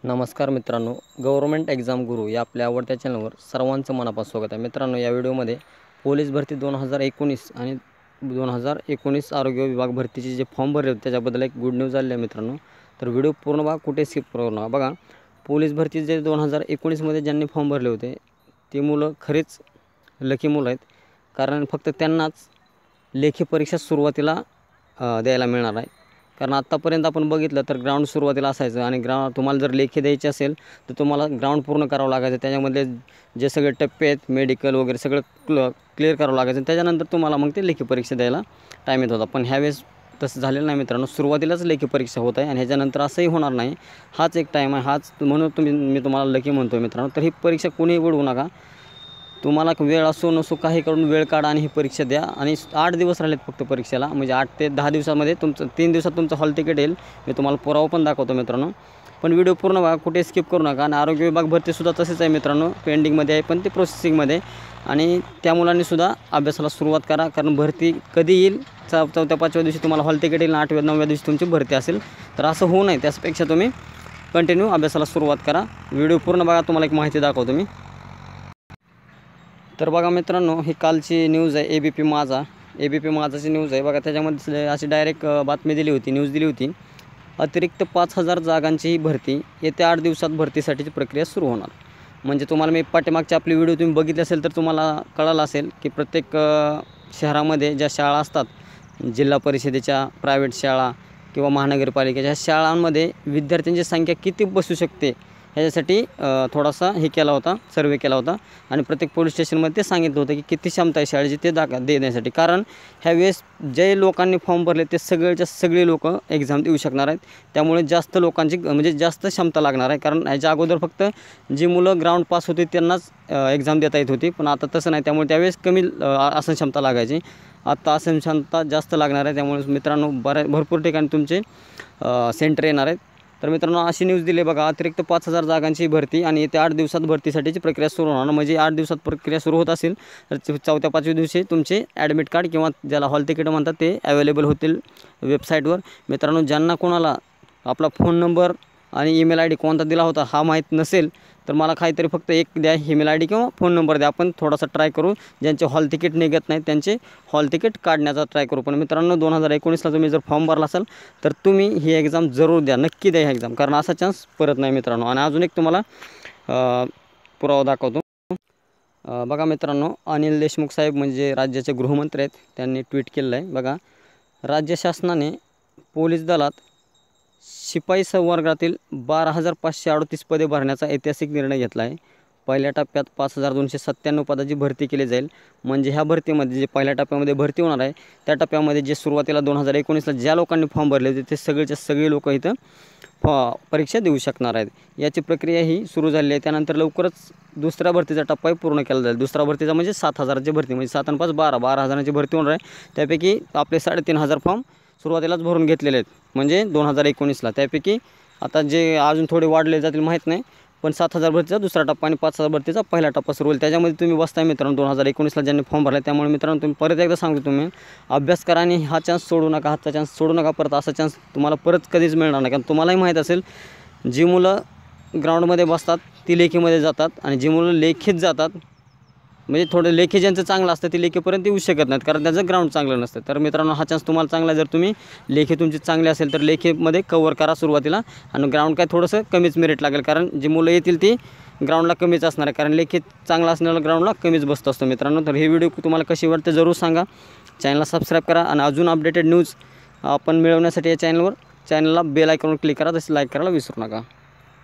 नमस्कार मित्रांनो, government exam गुरु या आपल्या आवडत्या चॅनलवर सर्वांचं मनापासून स्वागत आहे. मित्रांनो, या व्हिडिओमध्ये पोलीस भरती 2019 आणि 2019 आरोग्य विभाग भरतीचे जे फॉर्म भरले होते त्याच्याबद्दल एक गुड न्यूज आली आहे मित्रांनो. तर व्हिडिओ पूर्ण बघा, कुठे स्किप करू नका. बघा, पोलीस भरती जे 2019मध्ये ज्यांनी फॉर्म भरले होते ती मुलं खरेच लकी मुलं आहेत, कारण फक्त त्यांनाच लेखी परीक्षा सुरुवातीला द्यायला मिळणार आहे. कारण आत्तापर्यंत आपण बघितलं तर ग्राउंड सुरुवातीला असायचं आणि तुम्हाला जर लेखी द्यायची असेल तर तुम्हाला ग्राउंड पूर्ण करावं लागायचं. त्याच्यामध्ये जे सगळे टप्पे आहेत, मेडिकल वगैरे सगळं क्लिअर करावं लागायचं. त्याच्यानंतर तुम्हाला मग ते लेखी परीक्षा द्यायला टाईम येत होता. पण ह्यावेळेस तसं झालेलं नाही मित्रांनो. सुरुवातीलाच लेखी परीक्षा होत आहे आणि ह्याच्यानंतर असंही होणार नाही. हाच एक टाईम आहे, हाच म्हणून मी तुम्हाला लकी म्हणतो मित्रांनो. तर ही परीक्षा कोणीही बुडवू नका. तुम्हाला वेळ असो नसो काही करून वेळ काढा आणि ही परीक्षा द्या. आणि 8 दिवस राहिलेत फक्त परीक्षेला, म्हणजे 8 ते 10 दिवसामध्ये तुमचं 3 दिवसात तुमचं हॉल तिकीट येईल. मी तुम्हाला पुरावा पण दाखवतो मित्रांनो. पण व्हिडिओ पूर्ण बघा, कुठे स्किप करू नका. आणि आरोग्य विभाग भरतीसुद्धा तसेच आहे मित्रांनो, पेंडिंगमध्ये आहे पण ते प्रोसेसिंगमध्ये. आणि त्या मुलांनीसुद्धा अभ्यासाला सुरुवात करा, कारण भरती कधी येईल, 4-5व्या दिवशी तुम्हाला हॉल तिकीट येईल, 8व्या-9व्या दिवशी तुमची भरती असेल. तर असं होऊ नये, त्यापेक्षा तुम्ही कंटिन्यू अभ्यासाला सुरुवात करा. व्हिडिओ पूर्ण बघा, तुम्हाला एक माहिती दाखवतो मी. तर बघा मित्रांनो, ही कालची न्यूज आहे ABP माझाची न्यूज आहे. बघा, त्याच्यामध्ये अशी डायरेक्ट बातमी दिली होती, न्यूज दिली होती. अतिरिक्त 5000 जागांची ही भरती येत्या 8 दिवसात भरतीसाठीची प्रक्रिया सुरू होणार. म्हणजे तुम्हाला मी पाठीमागची आपली व्हिडिओ तुम्ही बघितली असेल तर तुम्हाला कळलं असेल की प्रत्येक शहरामध्ये ज्या शाळा असतात, जिल्हा परिषदेच्या, प्रायव्हेट शाळा किंवा महानगरपालिकेच्या शाळांमध्ये विद्यार्थ्यांची संख्या किती बसू शकते ह्याच्यासाठी थोडासा हे केला होता, सर्वे केला होता. आणि प्रत्येक पोलीस स्टेशनमध्ये ते सांगितलं होतं की किती क्षमता आहे शाळेची ते देण्यासाठी. कारण ह्यावेळेस जे लोकांनी फॉर्म भरले ते सगळे लोक एक्झाम देऊ शकणार आहेत. त्यामुळे जास्त लोकांची म्हणजे जास्त क्षमता लागणार आहे. कारण ह्याच्या अगोदर फक्त जी मुलं ग्राउंड पास होती त्यांनाच एक्झाम देता येत होती, पण आता तसं नाही. त्यामुळे त्यावेळेस कमी आसन क्षमता लागायची, आता आसन क्षमता जास्त लागणार आहे. त्यामुळे मित्रांनो भरपूर ठिकाणी तुमचे सेंटर येणार आहेत. तर मित्रांनो, अशी न्यूज दिली बघा, अतिरिक्त 5000 जागांची भरती आणि येत्या 8 दिवसात भरतीसाठीची प्रक्रिया सुरू होणार. म्हणजे 8 दिवसात प्रक्रिया सुरू होत असेल तर 4-5व्या दिवशी तुमचे ॲडमिट कार्ड किंवा ज्याला हॉल तिकीट म्हणतात ते अवेलेबल होतील वेबसाईटवर. मित्रांनो, ज्यांना कोणाला आपला फोन नंबर आणि ईमेल ID कोणता दिला होता हा माहीत नसेल तर मला काहीतरी फक्त एक द्या, ईमेल ID किंवा फोन नंबर द्या. आपण थोडासा ट्राय करू, ज्यांचे हॉल तिकीट निघत नाही त्यांचे हॉल तिकीट काढण्याचा ट्राय करू. पण मित्रांनो, 2019ला तुम्ही जर फॉर्म भरला असाल तर तुम्ही ही एक्झाम जरूर द्या, नक्की द्या ही एक्झाम, कारण असा चान्स परत नाही मित्रांनो. आणि अजून एक तुम्हाला पुरावा दाखवतो. बघा मित्रांनो, अनिल देशमुख साहेब म्हणजे राज्याचे गृहमंत्री आहेत, त्यांनी ट्विट केलेलं आहे. बघा, राज्य शासनाने पोलीस दलात शिपाई संवर्गातील 12,538 पदे भरण्याचा ऐतिहासिक निर्णय घेतला आहे. पहिल्या टप्प्यात 5,297 पदाची भरती केली जाईल. म्हणजे ह्या भरतीमध्ये जे पहिल्या टप्प्यामध्ये भरती होणार आहे त्या टप्प्यामध्ये जे सुरुवातीला 2019ला ज्या लोकांनी फॉर्म भरले होते ते सगळे लोक इथं परीक्षा देऊ शकणार आहेत. याची प्रक्रिया ही सुरू झाली आहे. त्यानंतर लवकरच दुसऱ्या भरतीचा टप्पाही पूर्ण केला जाईल. दुसरा भरतीचा म्हणजे 7,000ची भरती, म्हणजे 7 आणि 5 12,000ची भरती होणार आहे. त्यापैकी आपले 3,500 फॉर्म सुरुवातीलाच भरून घेतलेले आहेत, म्हणजे 2019ला. त्यापैकी आता जे अजून थोडे वाढले जातील माहीत नाही, पण 7,000 भरतीचा दुसरा टप्पा आणि 5,000 भरतीचा पहिला टप्पा सुरू होईल. त्याच्यामध्ये तुम्ही बसताय मित्रांनो 2019ला ज्यांनी फॉर्म भरला. त्यामुळे मित्रांनो, तुम्ही परत एकदा सांगतो, तुम्ही अभ्यास करा आणि हा चान्स सोडू नका, हाचा चान्स सोडू नका. परत असा चान्स तुम्हाला परत कधीच मिळणार नाही. कारण तुम्हालाही माहीत असेल, जी मुलं ग्राउंडमध्ये बसतात ती लेखीमध्ये जातात आणि जी मुलं लेखीत जातात, म्हणजे थोडं लेखी ज्यांचं चांगलं असतं ते लेखीपर्यंत येऊ शकत नाहीत, कारण त्याचं ग्राउंड चांगलं नसतं. तर मित्रांनो, हा चान्स तुम्हाला चांगला आहे. जर तुम्ही लेखी तुमची चांगली असेल तर लेखीमध्ये कवर करा सुरुवातीला, आणि ग्राउंड काय थोडंसं कमीच मेरिट लागेल, कारण जी मुलं येतील ती ग्राउंडला कमीच असणार आहे, कारण लेखीत चांगला असणारा ग्राउंडला कमीच बसत असतो मित्रांनो. तर ही व्हिडिओ तुम्हाला कशी वाटते जरूर सांगा. चॅनलला सबस्क्राईब करा आणि अजून अपडेटेड न्यूज आपण मिळवण्यासाठी या चॅनलला बेल आयकॉनवर क्लिक करा. तसे लाईक करायला विसरू नका.